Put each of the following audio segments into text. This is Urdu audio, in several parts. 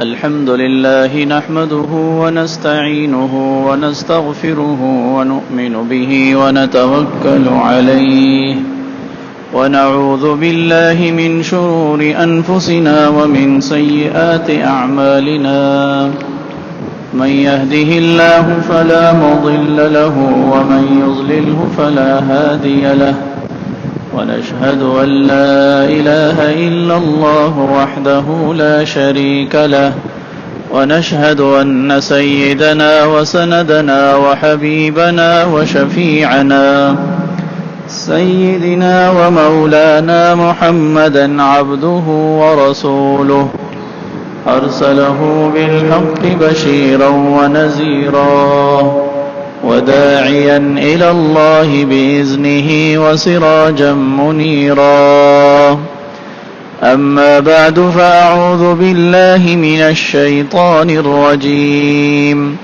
الحمد لله نحمده ونستعينه ونستغفره ونؤمن به ونتوكل عليه ونعوذ بالله من شرور أنفسنا ومن سيئات أعمالنا من يهده الله فلا مضل له ومن يضلله فلا هادي له ونشهد أن لا إله إلا الله وحده لا شريك له ونشهد أن سيدنا وسندنا وحبيبنا وشفيعنا سيدنا ومولانا محمدا عبده ورسوله أرسله بالحق بشيرا ونذيرا وداعيا إلى الله بإذنه وسراجا منيرا أما بعد فأعوذ بالله من الشيطان الرجيم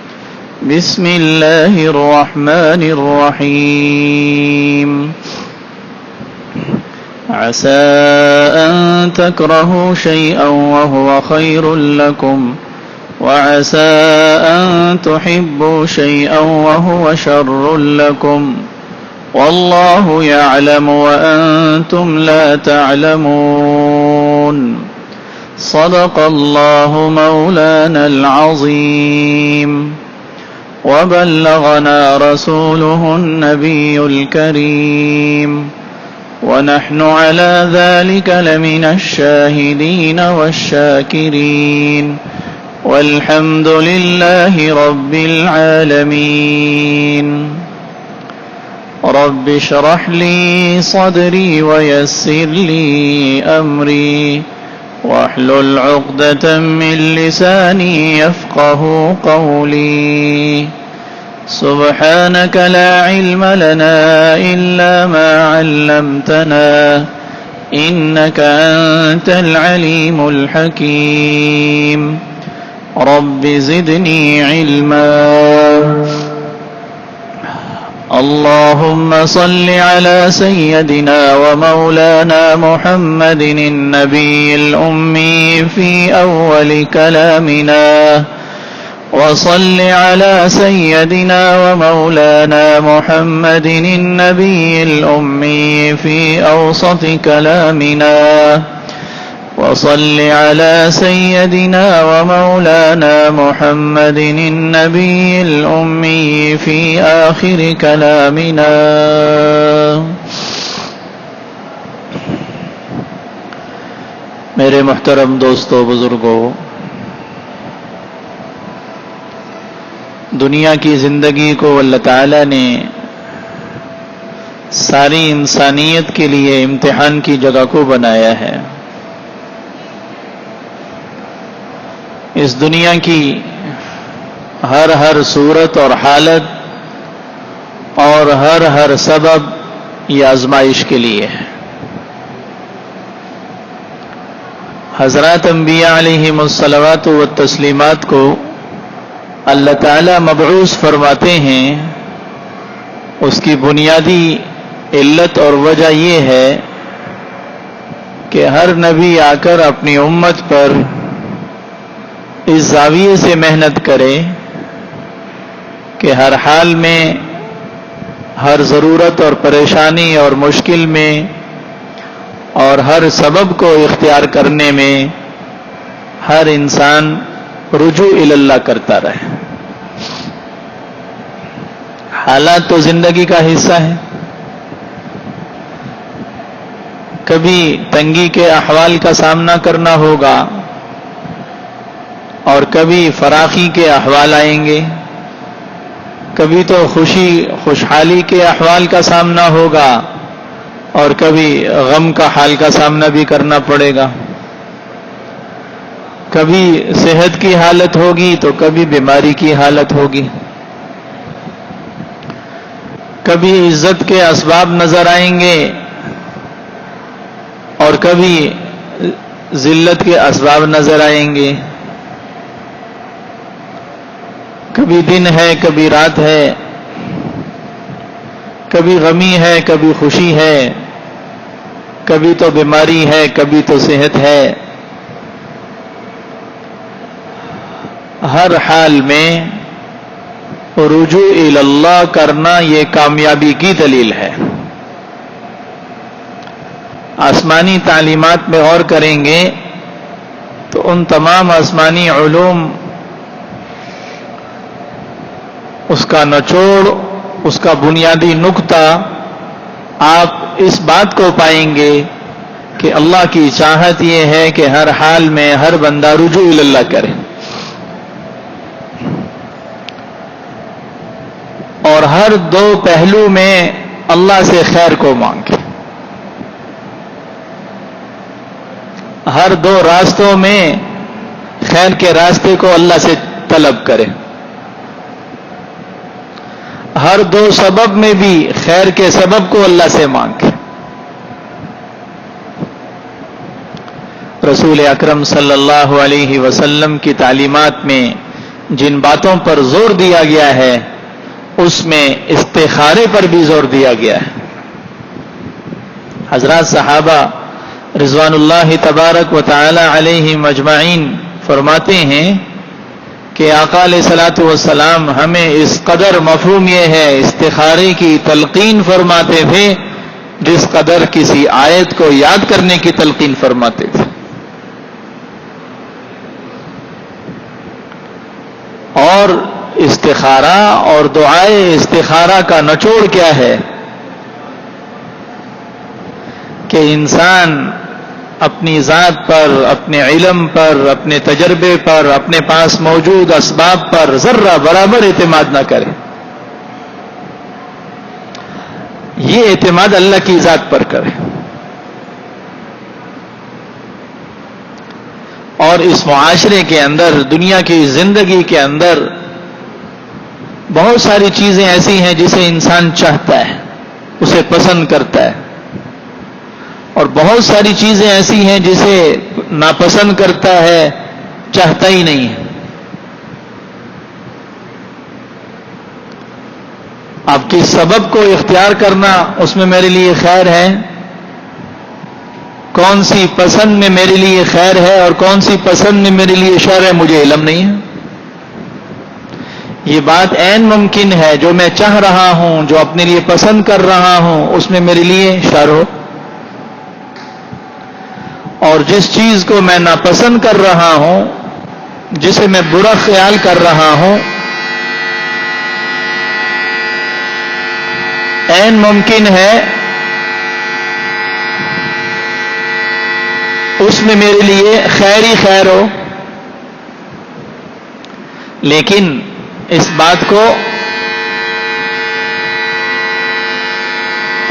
بسم الله الرحمن الرحيم عسى أن تكرهوا شيئا وهو خير لكم وعسى أن تحبوا شيئا وهو شر لكم والله يعلم وأنتم لا تعلمون صدق الله مولانا العظيم وبلغنا رسوله النبي الكريم ونحن على ذلك لمن الشاهدين والشاكرين والحمد لله رب العالمين رب اشرح لي صدري ويسر لي أمري واحلل عقدة من لساني يفقه قولي سبحانك لا علم لنا إلا ما علمتنا إنك أنت العليم الحكيم رب زدني علما اللهم صل على سيدنا ومولانا محمد النبي الأمي في أول كلامنا وصل على سيدنا ومولانا محمد النبي الأمي في أوسط كلامنا وصل على سيدنا ومولانا محمد النبي الأمي في آخر كلامنا میرے محترم دوستو بزرگوں، دنیا کی زندگی کو اللہ تعالیٰ نے ساری انسانیت کے لیے امتحان کی جگہ کو بنایا ہے۔ اس دنیا کی ہر صورت اور حالت اور ہر سبب یہ آزمائش کے لیے ہے۔ حضرات انبیاء علیہم الصلوات والتسلیمات کو اللہ تعالیٰ مبعوث فرماتے ہیں، اس کی بنیادی علت اور وجہ یہ ہے کہ ہر نبی آ کر اپنی امت پر اس زاویے سے محنت کرے کہ ہر حال میں، ہر ضرورت اور پریشانی اور مشکل میں اور ہر سبب کو اختیار کرنے میں ہر انسان رجوع الی اللہ کرتا رہے۔ حالات تو زندگی کا حصہ ہے، کبھی تنگی کے احوال کا سامنا کرنا ہوگا اور کبھی فراخی کے احوال آئیں گے، کبھی تو خوشحالی کے احوال کا سامنا ہوگا اور کبھی غم کا حال کا سامنا بھی کرنا پڑے گا، کبھی صحت کی حالت ہوگی تو کبھی بیماری کی حالت ہوگی، کبھی عزت کے اسباب نظر آئیں گے اور کبھی ذلت کے اسباب نظر آئیں گے، کبھی دن ہے کبھی رات ہے، کبھی غمی ہے کبھی خوشی ہے، کبھی تو بیماری ہے کبھی تو صحت ہے، ہر حال میں رجوع الی اللہ کرنا یہ کامیابی کی دلیل ہے۔ آسمانی تعلیمات میں غور کریں گے تو ان تمام آسمانی علوم، اس کا نچوڑ، اس کا بنیادی نقطہ آپ اس بات کو پائیں گے کہ اللہ کی چاہت یہ ہے کہ ہر حال میں ہر بندہ رجوع الی اللہ کرے اور ہر دو پہلو میں اللہ سے خیر کو مانگے، ہر دو راستوں میں خیر کے راستے کو اللہ سے طلب کرے، ہر دو سبب میں بھی خیر کے سبب کو اللہ سے مانگے۔ رسول اکرم صلی اللہ علیہ وسلم کی تعلیمات میں جن باتوں پر زور دیا گیا ہے اس میں استخارے پر بھی زور دیا گیا ہے۔ حضرات صحابہ رضوان اللہ تبارک و تعالی علیہم اجمعین فرماتے ہیں کہ آقا علیہ الصلوۃ والسلام ہمیں اس قدر مفہوم یہ ہے استخارے کی تلقین فرماتے تھے جس قدر کسی آیت کو یاد کرنے کی تلقین فرماتے تھے۔ اور استخارہ اور دعائے استخارہ کا نچوڑ کیا ہے کہ انسان اپنی ذات پر، اپنے علم پر، اپنے تجربے پر، اپنے پاس موجود اسباب پر ذرہ برابر اعتماد نہ کرے، یہ اعتماد اللہ کی ذات پر کرے۔ اور اس معاشرے کے اندر، دنیا کی زندگی کے اندر بہت ساری چیزیں ایسی ہیں جسے انسان چاہتا ہے، اسے پسند کرتا ہے، اور بہت ساری چیزیں ایسی ہیں جسے ناپسند کرتا ہے، چاہتا ہی نہیں ہے۔ اب کس سبب کو اختیار کرنا اس میں میرے لیے خیر ہے، کون سی پسند میں میرے لیے خیر ہے اور کون سی پسند میں میرے لیے شر ہے، مجھے علم نہیں ہے۔ یہ بات عین ممکن ہے جو میں چاہ رہا ہوں، جو اپنے لیے پسند کر رہا ہوں، اس میں میرے لیے شر ہو، اور جس چیز کو میں ناپسند کر رہا ہوں، جسے میں برا خیال کر رہا ہوں، عین ممکن ہے اس میں میرے لیے خیر ہی خیر ہو، لیکن اس بات کو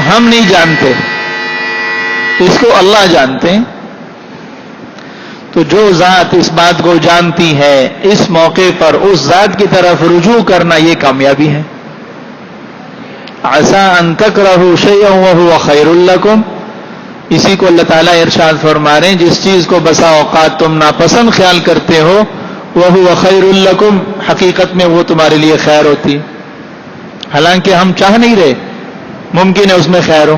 ہم نہیں جانتے، اس کو اللہ جانتے ہیں۔ تو جو ذات اس بات کو جانتی ہے، اس موقع پر اس ذات کی طرف رجوع کرنا یہ کامیابی ہے۔ عسیٰ ان تکرہوا شیئا وہو خیر لکم، اسی کو اللہ تعالیٰ ارشاد فرما رہے ہیں جس چیز کو بسا اوقات تم ناپسند خیال کرتے ہو، وہو خیر لکم، حقیقت میں وہ تمہارے لیے خیر ہوتی، حالانکہ ہم چاہ نہیں رہے، ممکن ہے اس میں خیر ہو۔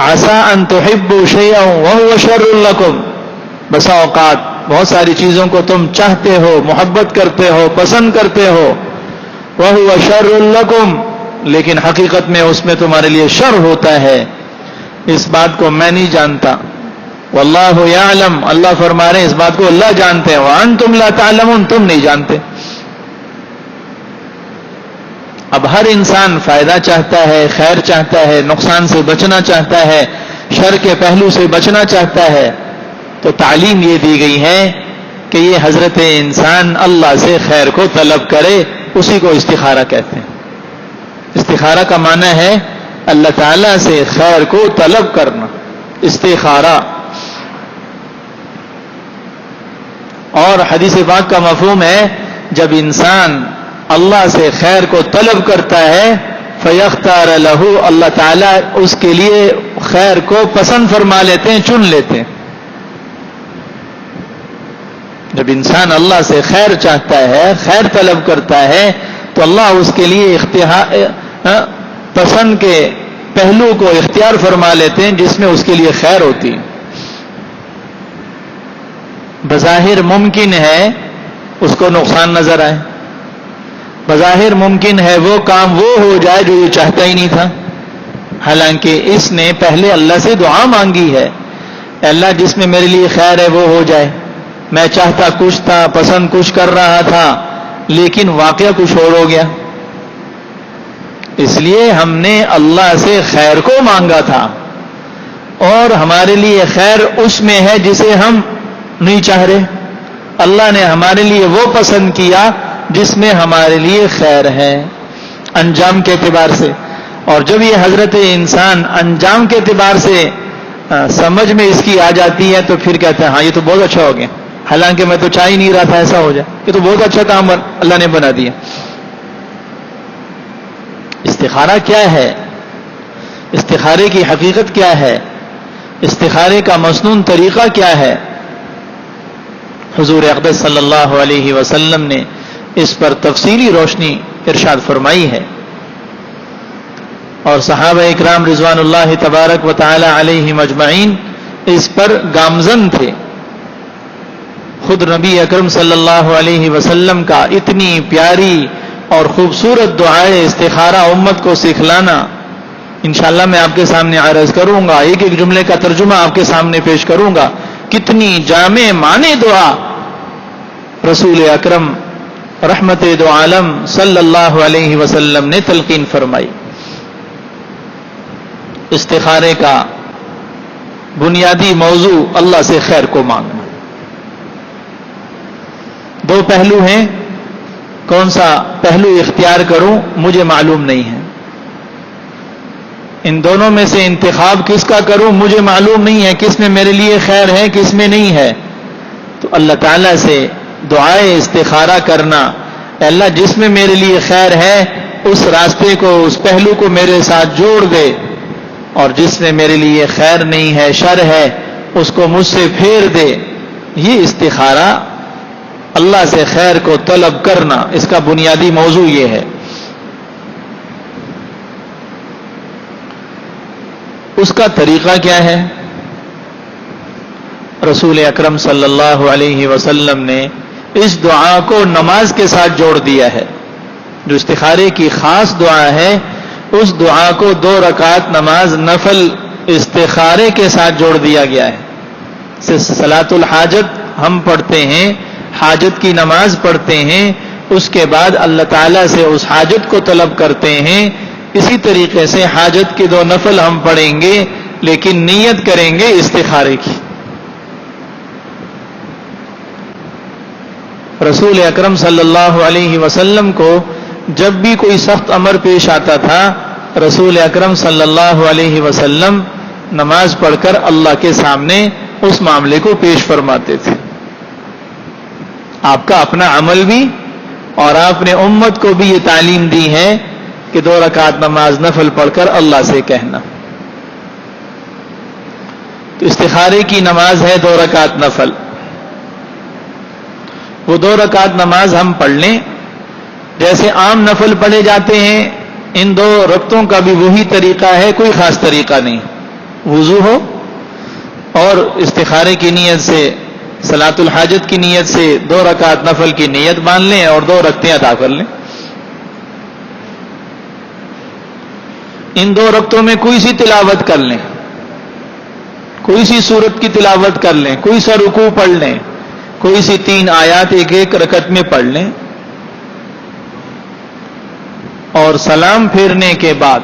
عسیٰ ان تحبوا شیئا وہو شر لکم، بسا اوقات بہت ساری چیزوں کو تم چاہتے ہو، محبت کرتے ہو، پسند کرتے ہو، وہو شر لکم، لیکن حقیقت میں اس میں تمہارے لیے شر ہوتا ہے، اس بات کو میں نہیں جانتا۔ واللہ یعلم، اللہ فرما رہے ہیں اس بات کو اللہ جانتے ہیں، وانتم لا تعلمون، تم نہیں جانتے۔ اب ہر انسان فائدہ چاہتا ہے، خیر چاہتا ہے، نقصان سے بچنا چاہتا ہے، شر کے پہلو سے بچنا چاہتا ہے، تو تعلیم یہ دی گئی ہے کہ یہ حضرت انسان اللہ سے خیر کو طلب کرے، اسی کو استخارہ کہتے ہیں۔ استخارہ کا معنی ہے اللہ تعالیٰ سے خیر کو طلب کرنا، استخارہ۔ اور حدیث پاک کا مفہوم ہے جب انسان اللہ سے خیر کو طلب کرتا ہے فیختار لہ، اللہ تعالیٰ اس کے لیے خیر کو پسند فرما لیتے ہیں، چن لیتے ہیں۔ جب انسان اللہ سے خیر چاہتا ہے، خیر طلب کرتا ہے، تو اللہ اس کے لیے پسند کے پہلو کو اختیار فرما لیتے ہیں جس میں اس کے لیے خیر ہوتی ہے۔ بظاہر ممکن ہے اس کو نقصان نظر آئے. بظاہر ممکن ہے وہ کام وہ ہو جائے جو یہ چاہتا ہی نہیں تھا، حالانکہ اس نے پہلے اللہ سے دعا مانگی ہے، اللہ جس میں میرے لیے خیر ہے وہ ہو جائے. میں چاہتا کچھ تھا، پسند کچھ کر رہا تھا، لیکن واقعہ کچھ اور ہو گیا. اس لیے ہم نے اللہ سے خیر کو مانگا تھا، اور ہمارے لیے خیر اس میں ہے جسے ہم نہیں چاہ رہے. اللہ نے ہمارے لیے وہ پسند کیا جس میں ہمارے لیے خیر ہے انجام کے اعتبار سے. اور جب یہ حضرت انسان انجام کے اعتبار سے سمجھ میں اس کی آ جاتی ہے تو پھر کہتے ہیں ہاں یہ تو بہت اچھا ہو گیا، حالانکہ میں تو چاہ ہی نہیں رہا تھا ایسا ہو جائے، یہ تو بہت اچھا کام اللہ نے بنا دیا. استخارہ کیا ہے؟ استخارے کی حقیقت کیا ہے؟ استخارے کا مسنون طریقہ کیا ہے؟ حضور اقدس صلی اللہ علیہ وسلم نے اس پر تفصیلی روشنی ارشاد فرمائی ہے، اور صحابہ اکرام رضوان اللہ تبارک و تعالی علیہم اجمعین اس پر گامزن تھے. خود نبی اکرم صلی اللہ علیہ وسلم کا اتنی پیاری اور خوبصورت دعائے استخارہ امت کو سکھلانا انشاءاللہ میں آپ کے سامنے عرض کروں گا. ایک ایک جملے کا ترجمہ آپ کے سامنے پیش کروں گا. کتنی جامع معنی دعا رسول اکرم رحمت دو عالم صلی اللہ علیہ وسلم نے تلقین فرمائی. استخارے کا بنیادی موضوع اللہ سے خیر کو مانگنا. دو پہلو ہیں، کون سا پہلو اختیار کروں مجھے معلوم نہیں ہے. ان دونوں میں سے انتخاب کس کا کروں مجھے معلوم نہیں ہے، کس میں میرے لیے خیر ہے کس میں نہیں ہے. تو اللہ تعالیٰ سے دعائے استخارہ کرنا، اللہ جس میں میرے لیے خیر ہے اس راستے کو، اس پہلو کو میرے ساتھ جوڑ دے، اور جس میں میرے لیے خیر نہیں ہے شر ہے اس کو مجھ سے پھیر دے. یہ استخارہ اللہ سے خیر کو طلب کرنا، اس کا بنیادی موضوع یہ ہے. اس کا طریقہ کیا ہے؟ رسول اکرم صلی اللہ علیہ وسلم نے اس دعا کو نماز کے ساتھ جوڑ دیا ہے. جو استخارے کی خاص دعا ہے اس دعا کو 2 رکعت نماز نفل استخارے کے ساتھ جوڑ دیا گیا ہے. صلاۃ الحاجت ہم پڑھتے ہیں، حاجت کی نماز پڑھتے ہیں، اس کے بعد اللہ تعالیٰ سے اس حاجت کو طلب کرتے ہیں. اسی طریقے سے حاجت کے 2 نفل ہم پڑھیں گے لیکن نیت کریں گے استخارے کی. رسول اکرم صلی اللہ علیہ وسلم کو جب بھی کوئی سخت امر پیش آتا تھا رسول اکرم صلی اللہ علیہ وسلم نماز پڑھ کر اللہ کے سامنے اس معاملے کو پیش فرماتے تھے. آپ کا اپنا عمل بھی اور آپ نے امت کو بھی یہ تعلیم دی ہے کہ 2 رکعت نماز نفل پڑھ کر اللہ سے کہنا. تو استخارے کی نماز ہے 2 رکعت نفل. وہ 2 رکعت نماز ہم پڑھ لیں جیسے عام نفل پڑھے جاتے ہیں. ان 2 رکعتوں کا بھی وہی طریقہ ہے، کوئی خاص طریقہ نہیں. وضو ہو اور استخارے کی نیت سے، صلاۃ الحاجت کی نیت سے 2 رکعت نفل کی نیت باندھ لیں اور 2 رکعتیں ادا کر لیں. ان 2 رکعتوں میں کوئی سی تلاوت کر لیں، کوئی سی سورت کی تلاوت کر لیں، کوئی سا رکوع پڑھ لیں، کوئی سی 3 آیات ایک رکعت میں پڑھ لیں، اور سلام پھیرنے کے بعد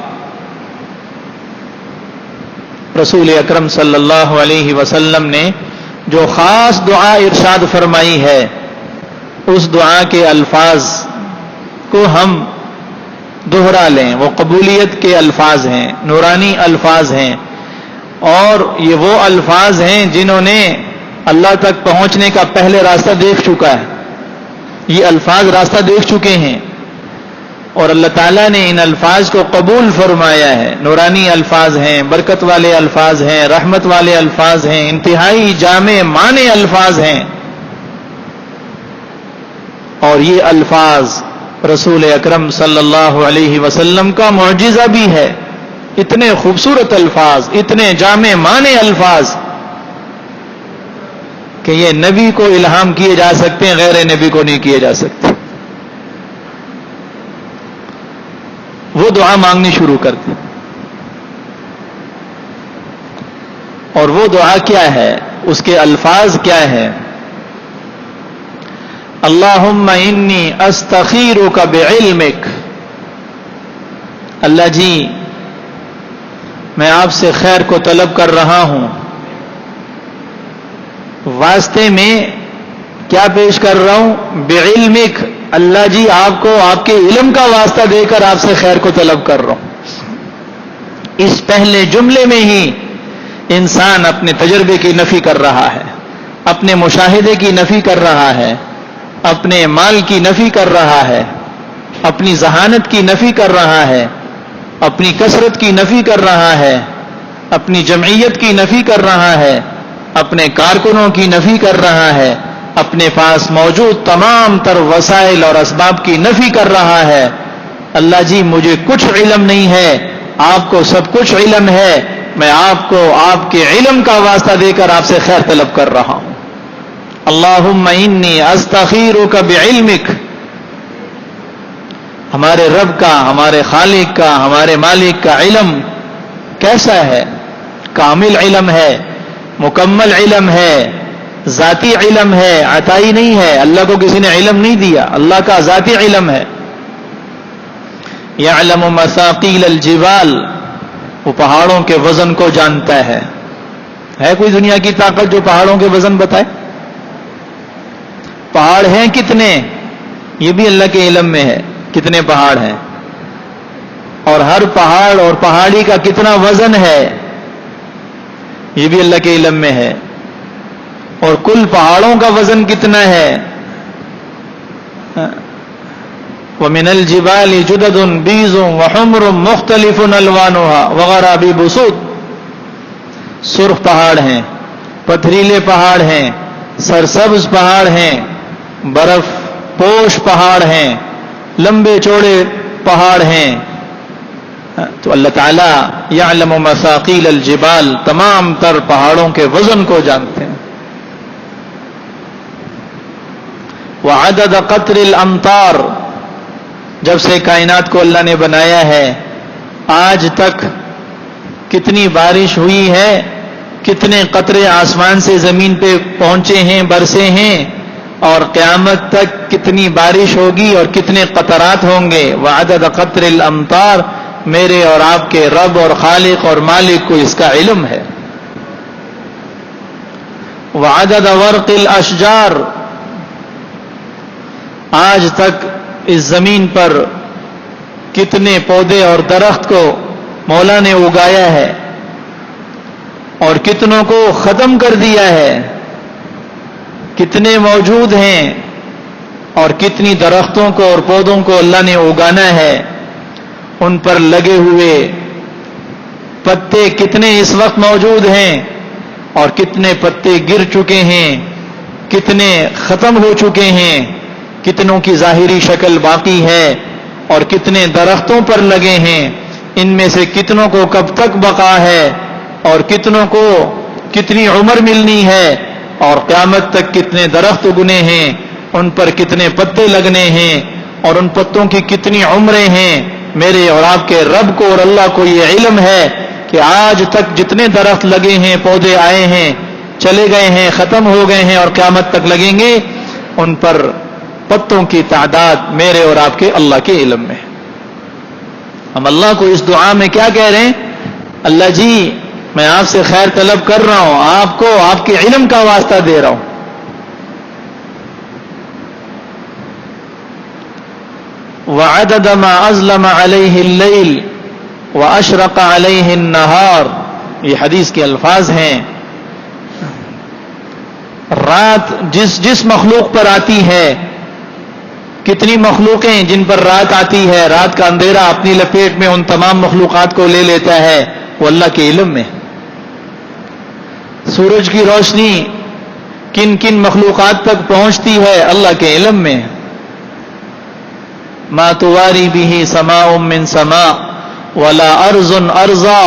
رسول اکرم صلی اللہ علیہ وسلم نے جو خاص دعا ارشاد فرمائی ہے اس دعا کے الفاظ کو ہم دوہرا لیں. وہ قبولیت کے الفاظ ہیں، نورانی الفاظ ہیں، اور یہ وہ الفاظ ہیں جنہوں نے اللہ تک پہنچنے کا پہلے راستہ دیکھ چکا ہے. یہ الفاظ راستہ دیکھ چکے ہیں اور اللہ تعالیٰ نے ان الفاظ کو قبول فرمایا ہے. نورانی الفاظ ہیں، برکت والے الفاظ ہیں، رحمت والے الفاظ ہیں، انتہائی جامع معنی الفاظ ہیں. اور یہ الفاظ رسول اکرم صلی اللہ علیہ وسلم کا معجزہ بھی ہے. اتنے خوبصورت الفاظ، اتنے جامع معنی الفاظ کہ یہ نبی کو الہام کیے جا سکتے ہیں، غیر نبی کو نہیں کیے جا سکتے. وہ دعا مانگنی شروع کر دی. اور وہ دعا کیا ہے، اس کے الفاظ کیا ہے؟ اللہم انی استخیرک بعلمک. اللہ جی میں آپ سے خیر کو طلب کر رہا ہوں. واسطے میں کیا پیش کر رہا ہوں؟ بعلمک. اللہ جی آپ کو آپ کے علم کا واسطہ دے کر آپ سے خیر کو طلب کر رہا ہوں. اس پہلے جملے میں ہی انسان اپنے تجربے کی نفی کر رہا ہے، اپنے مشاہدے کی نفی کر رہا ہے، اپنے مال کی نفی کر رہا ہے، اپنی ذہانت کی نفی کر رہا ہے، اپنی کثرت کی نفی کر رہا ہے، اپنی جمعیت کی نفی کر رہا ہے، اپنے کارکنوں کی نفی کر رہا ہے، اپنے پاس موجود تمام تر وسائل اور اسباب کی نفی کر رہا ہے. اللہ جی مجھے کچھ علم نہیں ہے، آپ کو سب کچھ علم ہے، میں آپ کو آپ کے علم کا واسطہ دے کر آپ سے خیر طلب کر رہا ہوں. اللہم انی استخیرک بعلمک. ہمارے رب کا، ہمارے خالق کا، ہمارے مالک کا علم کیسا ہے؟ کامل علم ہے، مکمل علم ہے، ذاتی علم ہے، عطائی نہیں ہے. اللہ کو کسی نے علم نہیں دیا، اللہ کا ذاتی علم ہے. یعلم مثاقیل الجبال. وہ پہاڑوں کے وزن کو جانتا ہے. ہے کوئی دنیا کی طاقت جو پہاڑوں کے وزن بتائے؟ پہاڑ ہیں کتنے؟ یہ بھی اللہ کے علم میں ہے کتنے پہاڑ ہیں، اور ہر پہاڑ اور پہاڑی کا کتنا وزن ہے یہ بھی اللہ کے علم میں ہے. اور کل پہاڑوں کا وزن کتنا ہے؟ وَمِنَ الْجِبَالِ جُدَدٌ بِيضٌ وَحُمْرٌ مُخْتَلِفٌ أَلْوَانُهَا وَغَرَابِيبُ سُودٌ. سرخ پہاڑ ہیں، پتھریلے پہاڑ ہیں، سرسبز پہاڑ ہیں، برف پوش پہاڑ ہیں، لمبے چوڑے پہاڑ ہیں. تو اللہ تعالیٰ یعلم مثاقیل الجبال، تمام تر پہاڑوں کے وزن کو جانتے ہیں. وعدد قطر الامطار. جب سے کائنات کو اللہ نے بنایا ہے آج تک کتنی بارش ہوئی ہے، کتنے قطرے آسمان سے زمین پہ پہنچے ہیں، برسے ہیں، اور قیامت تک کتنی بارش ہوگی اور کتنے قطرات ہوں گے. وعدد قطر الامطار. میرے اور آپ کے رب اور خالق اور مالک کو اس کا علم ہے. وعدد ورق الاشجار. آج تک اس زمین پر کتنے پودے اور درخت کو مولا نے اگایا ہے اور کتنوں کو ختم کر دیا ہے، کتنے موجود ہیں، اور کتنی درختوں کو اور پودوں کو اللہ نے اگانا ہے. ان پر لگے ہوئے پتے کتنے اس وقت موجود ہیں اور کتنے پتے گر چکے ہیں، کتنے ختم ہو چکے ہیں، کتنوں کی ظاہری شکل باقی ہے، اور کتنے درختوں پر لگے ہیں. ان میں سے کتنوں کو کب تک بقا ہے اور کتنوں کو کتنی عمر ملنی ہے، اور قیامت تک کتنے درخت اگنے ہیں، ان پر کتنے پتے لگنے ہیں، اور ان پتوں کی کتنی عمریں ہیں. میرے اور آپ کے رب کو اور اللہ کو یہ علم ہے کہ آج تک جتنے درخت لگے ہیں، پودے آئے ہیں، چلے گئے ہیں، ختم ہو گئے ہیں اور قیامت تک لگیں گے، ان پر پتوں کی تعداد میرے اور آپ کے اللہ کے علم میں. ہم اللہ کو اس دعا میں کیا کہہ رہے ہیں؟ اللہ جی میں آپ سے خیر طلب کر رہا ہوں، آپ کو آپ کے علم کا واسطہ دے رہا ہوں. وعدد ما اظلم علیہ اللیل واشرق علیہ النہار. یہ حدیث کے الفاظ ہیں. رات جس مخلوق پر آتی ہے، کتنی مخلوقیں جن پر رات آتی ہے، رات کا اندھیرا اپنی لپیٹ میں ان تمام مخلوقات کو لے لیتا ہے، وہ اللہ کے علم میں. سورج کی روشنی کن کن مخلوقات تک پہنچتی ہے، اللہ کے علم میں. ما تواری به سماء من سماء ولا ارض ارضا.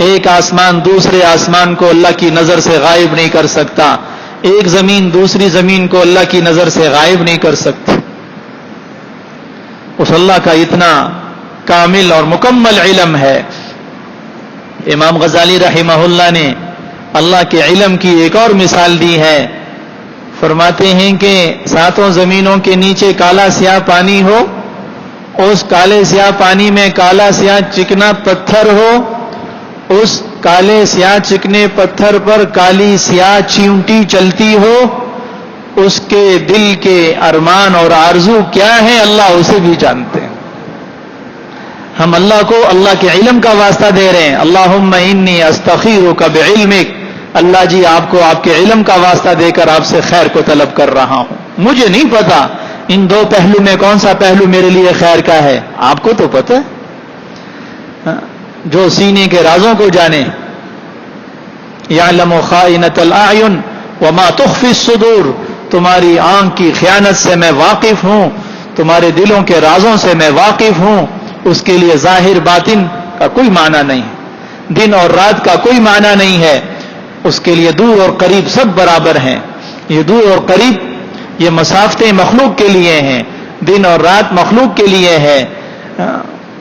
ایک آسمان دوسرے آسمان کو اللہ کی نظر سے غائب نہیں کر سکتا، ایک زمین دوسری زمین کو اللہ کی نظر سے غائب نہیں کر سکتی. اس اللہ کا اتنا کامل اور مکمل علم ہے. امام غزالی رحمہ اللہ نے اللہ کے علم کی ایک اور مثال دی ہے. فرماتے ہیں کہ ساتوں زمینوں کے نیچے کالا سیاہ پانی ہو، اس کالے سیاہ پانی میں کالا سیاہ چکنا پتھر ہو، اس کالے سیاہ چکنے پتھر پر کالی سیاہ چیونٹی چلتی ہو، اس کے دل کے ارمان اور آرزو کیا ہے اللہ اسے بھی جانتے ہیں. ہم اللہ کو اللہ کے علم کا واسطہ دے رہے ہیں. اللہم انی استخیرک بعلمک، اللہ جی آپ کو آپ کے علم کا واسطہ دے کر آپ سے خیر کو طلب کر رہا ہوں. مجھے نہیں پتا ان دو پہلو میں کون سا پہلو میرے لیے خیر کا ہے، آپ کو تو پتہ ہے. جو سینے کے رازوں کو جانے، یعلم خائنۃ الاعین وما تخفی الصدور، تمہاری آنکھ کی خیانت سے میں واقف ہوں، تمہارے دلوں کے رازوں سے میں واقف ہوں. اس کے لیے ظاہر باطن کا کوئی معنی نہیں، دن اور رات کا کوئی معنی نہیں ہے. اس کے لیے دور اور قریب سب برابر ہیں. یہ دور اور قریب یہ مسافتیں مخلوق کے لیے ہیں، دن اور رات مخلوق کے لیے ہے،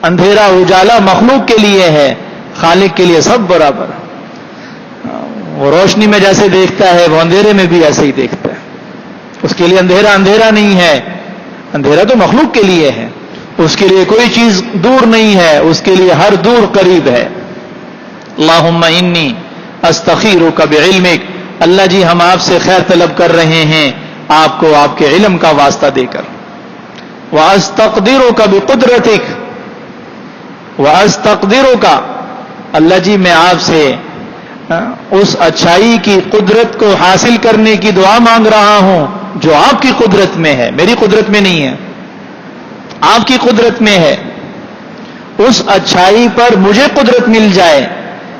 اندھیرا اجالا مخلوق کے لیے ہے، خالق کے لیے سب برابر. وہ روشنی میں جیسے دیکھتا ہے وہ اندھیرے میں بھی ایسے ہی دیکھتا ہے. اس کے لیے اندھیرا اندھیرا نہیں ہے، اندھیرا تو مخلوق کے لیے ہے. اس کے لیے کوئی چیز دور نہیں ہے، اس کے لیے ہر دور قریب ہے. اللہم انی استخیرک بعلمک، اللہ جی ہم آپ سے خیر طلب کر رہے ہیں آپ کو آپ کے علم کا واسطہ دے کر. واستقدرک بقدرتک، واستقدرک، اللہ جی میں آپ سے اس اچھائی کی قدرت کو حاصل کرنے کی دعا مانگ رہا ہوں جو آپ کی قدرت میں ہے، میری قدرت میں نہیں ہے، آپ کی قدرت میں ہے. اس اچھائی پر مجھے قدرت مل جائے،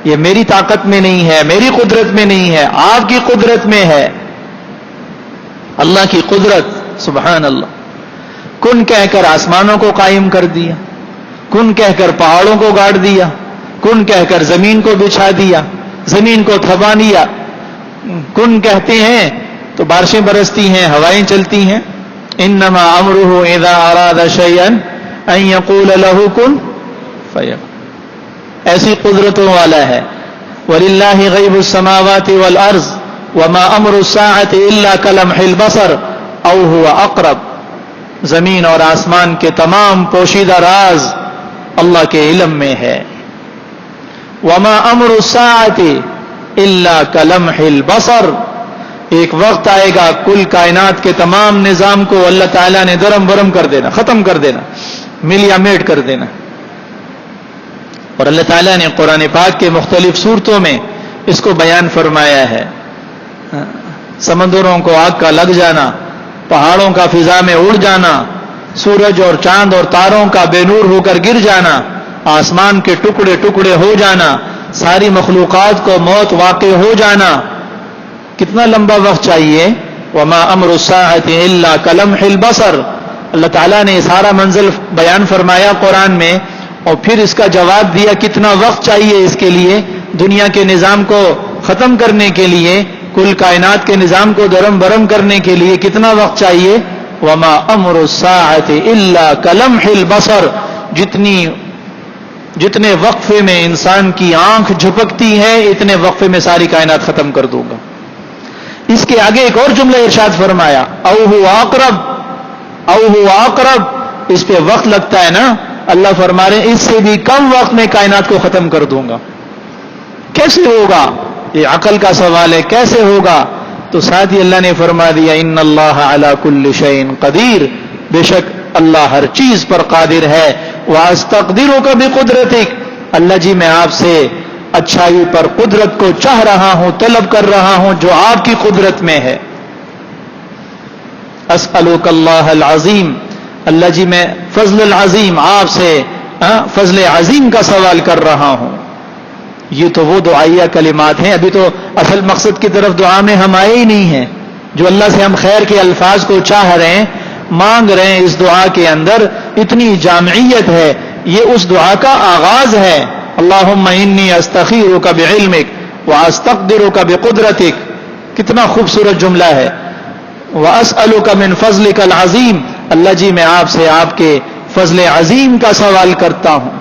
یہ میری طاقت میں نہیں ہے، میری قدرت میں نہیں ہے، آپ کی قدرت میں ہے. اللہ کی قدرت، سبحان اللہ. کن کہہ کر آسمانوں کو قائم کر دیا، کن کہہ کر پہاڑوں کو گاڑ دیا، کن کہہ کر زمین کو بچھا دیا، زمین کو تھما دیا. کن کہتے ہیں تو بارشیں برستی ہیں، ہوائیں چلتی ہیں. انما امرہ اذا اراد شیئا ان یقول له کن فیکون. ایسی قدرتوں والا ہے. وللہ غیب السماوات والارض وما امر الساعة الا کلمح البصر او هو اقرب. زمین اور آسمان کے تمام پوشیدہ راز اللہ کے علم میں ہے. وما امر الساعة الا کلمح البصر. ایک وقت آئے گا کل کائنات کے تمام نظام کو اللہ تعالیٰ نے درم برم کر دینا، ختم کر دینا، ملیا میٹ کر دینا. اور اللہ تعالیٰ نے قرآن پاک کے مختلف صورتوں میں اس کو بیان فرمایا ہے. سمندروں کو آگ کا لگ جانا، پہاڑوں کا فضا میں اڑ جانا، سورج اور چاند اور تاروں کا بے نور ہو کر گر جانا، آسمان کے ٹکڑے ٹکڑے ہو جانا، ساری مخلوقات کو موت واقع ہو جانا. کتنا لمبا وقت چاہیے؟ وما امر الساعة الا کلمح البصر. اللہ تعالیٰ نے سارا منزل بیان فرمایا قرآن میں اور پھر اس کا جواب دیا کتنا وقت چاہیے اس کے لیے. دنیا کے نظام کو ختم کرنے کے لیے، کل کائنات کے نظام کو درم برم کرنے کے لیے کتنا وقت چاہیے؟ وما امر الساعة الا کلمح البصر. جتنے وقفے میں انسان کی آنکھ جھپکتی ہے اتنے وقفے میں ساری کائنات ختم کر دوں گا. اس کے آگے ایک اور جملہ ارشاد فرمایا، او هو اقرب، او هو اقرب. اس پہ وقت لگتا ہے نا، اللہ فرما رہے اس سے بھی کم وقت میں کائنات کو ختم کر دوں گا. کیسے ہوگا؟ یہ عقل کا سوال ہے، کیسے ہوگا؟ تو ساتھ ہی اللہ نے فرما دیا ان اللہ علی کل شیء قدیر، بے شک اللہ ہر چیز پر قادر ہے. واستقدرک بقدرتک، اللہ جی میں آپ سے اچھائی پر قدرت کو چاہ رہا ہوں، طلب کر رہا ہوں جو آپ کی قدرت میں ہے. اسألک اللہ العظیم، اللہ جی میں فضل العظیم آپ سے فضل عظیم کا سوال کر رہا ہوں. یہ تو وہ دعائیہ کلمات ہیں. ابھی تو اصل مقصد کی طرف دعا میں ہم آئے ہی نہیں ہیں. جو اللہ سے ہم خیر کے الفاظ کو چاہ رہے ہیں، مانگ رہے ہیں، اس دعا کے اندر اتنی جامعیت ہے. یہ اس دعا کا آغاز ہے. اللہم انی استخیرک بعلمک واستقدرک بقدرتک. کتنا خوبصورت جملہ ہے. وَأَسْأَلُكَ مِنْ فَضْلِكَ الْعَظِيمِ, اللہ جی میں آپ سے آپ کے فضل عظیم کا سوال کرتا ہوں.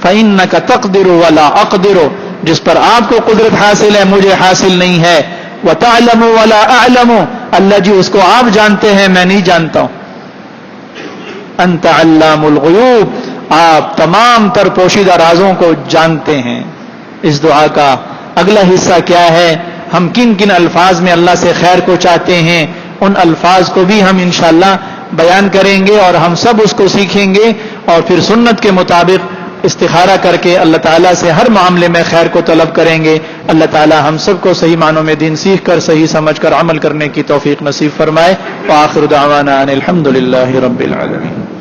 فَإِنَّكَ تَقْدِرُ وَلَا أَقْدِرُ, جس پر آپ کو قدرت حاصل ہے مجھے حاصل نہیں ہے. وَتَعْلَمُ وَلَا أَعْلَمُ, اللہ جی اس کو آپ جانتے ہیں میں نہیں جانتا ہوں. أَنْتَ عَلَّامُ الْغُيُوبِ, آپ تمام تر پوشیدہ رازوں کو جانتے ہیں. اس دعا کا اگلا حصہ کیا ہے, ہم کن کن الفاظ میں اللہ سے خیر کو چاہتے ہیں, ان الفاظ کو بھی ہم انشاءاللہ بیان کریں گے اور ہم سب اس کو سیکھیں گے اور پھر سنت کے مطابق استخارہ کر کے اللہ تعالیٰ سے ہر معاملے میں خیر کو طلب کریں گے. اللہ تعالیٰ ہم سب کو صحیح معنوں میں دین سیکھ کر صحیح سمجھ کر عمل کرنے کی توفیق نصیب فرمائے. وآخر دعوانا ان الحمد للہ رب العالمین.